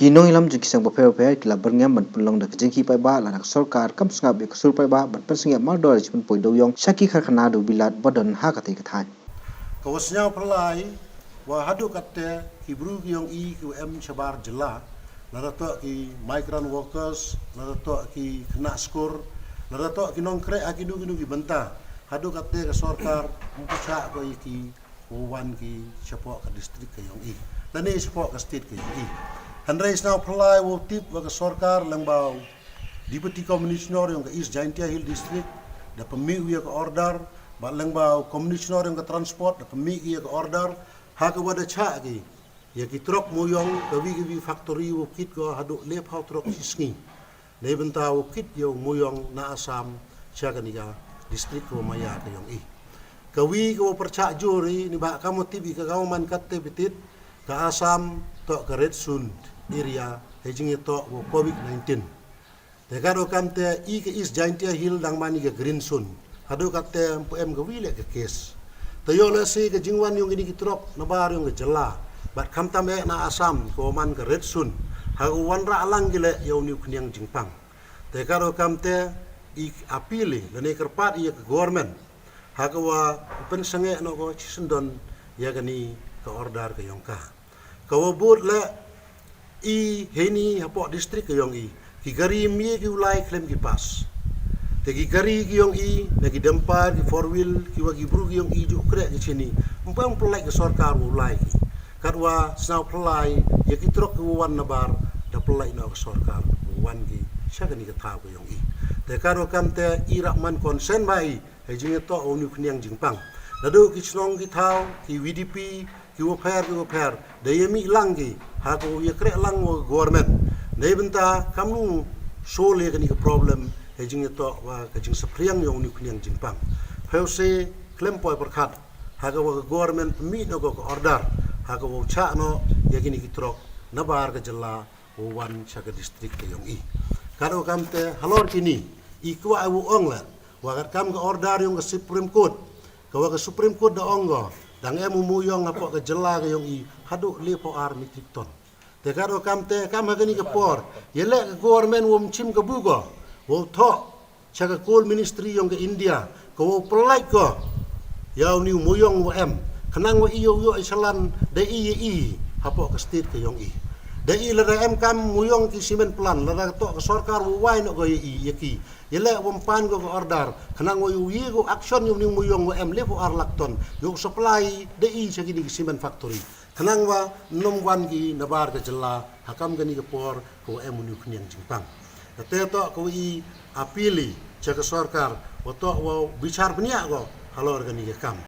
Kinong ilam juki sang bapel kila berngam ban pulong da kejengki pai ba lanak sarkar kam sngap be ksur pai ba ban pensengya maldor Pynpoi Dewiong syaki khana do bilat badan ha katai kathan. Kawasnya pelai wa hadu katte ki bru ki yong i ki em chabar Jylla narato ki migrant workers narato ki kena skor narato ki nongkre akidu ki benta hadu katte ka sarkar mpucha ko ki wan ki chapo ka district ka yong i lani chapo ka state ka yong i handrai now pelai wo tip wa ka sarkar langbau deputy commissioner yong ka Ejhd Hill district da pemiu ya ka order balang bau commissioner yang ke transport da pemik ya ke order ha ke wada cha ki ya ki truk muyong kawi factory wo kit ko hadu lep hau truk sisngi nei benta wo kit yo muyong na asam cha ka niga district ko maya ke yong i kawi ko percha juri ni ba kamu tibi ka man katte bitit ka asam to ka red sun area hejing to wo covid 19 dekaro kamte i ke Ejhd Hill dang mani ke green sun hadu kate em ke wile ke kes tayo la si ke jingwan yung ini kitrok Nabar yung ke Jylla bat kam tame na asam ko man ke red sun ha wan ra alang gile yo niu kniang jingpang te karo kamte I apili lene kerpat ia ke government ha ko wa pensenge no ko chisendon ya gani ke order ke yongka ko bud le I heni hapo district ke yong I ki gari mi ki ulai claim ki pas tegi gari ki yong I nagi dempar ki four wheel ki wagi bru ki yong I ju krek ki sini mpang pelai ke sarkar ulai ki kadwa snau pelai ya ki trok ki wan Nabar da pelai no ke sarkar wan ki syagani ke tau ki yong I te karo kamte irakman konsen bai hejing to onu kniang jingpang dadu ki snong ki tau ki VDP ki wo pher da yemi lang ki ha ko ye krek lang wo government nei benta kamu sole ke ni ke problem hejing to wa ke jing sapriang yong ni kniang jingpang pause Pynpoi perkhat ha ko government mi no ko order ha ko cha no ye kini ki trok Nabar ke Jylla wan cha ke district ke yong I karo kamte halor kini I kwa awu ong la wa kam ke order yong ke Supreme Court ka wa ke Supreme Court da onggo dang emu muyong apo ke Jylla ke yong I hadu lepo ar metrik ton te karo kamte kam ha kini ke por yele ke government wom chim ke bugo wo tho cha ke coal ministry yong ke India ko wo pelai ko yau niu muyong wo em kenang wo iyo yo isalan de I apo ke state ke yong I de I la em kam muyong ki simen plan la to ke sarkar wo wai no go I yeki yele wom pan go order kenang wo yi go action yo niu muyong wo em lepo ar lakton yo supply de I cha ki simen factory kenang wa nom wan ki Nabar ke Jylla hakam gani ke por ko em niu kniang jingpang te to ko I apili cha ke sarkar wo to wo bichar bnia go halor gani ke kam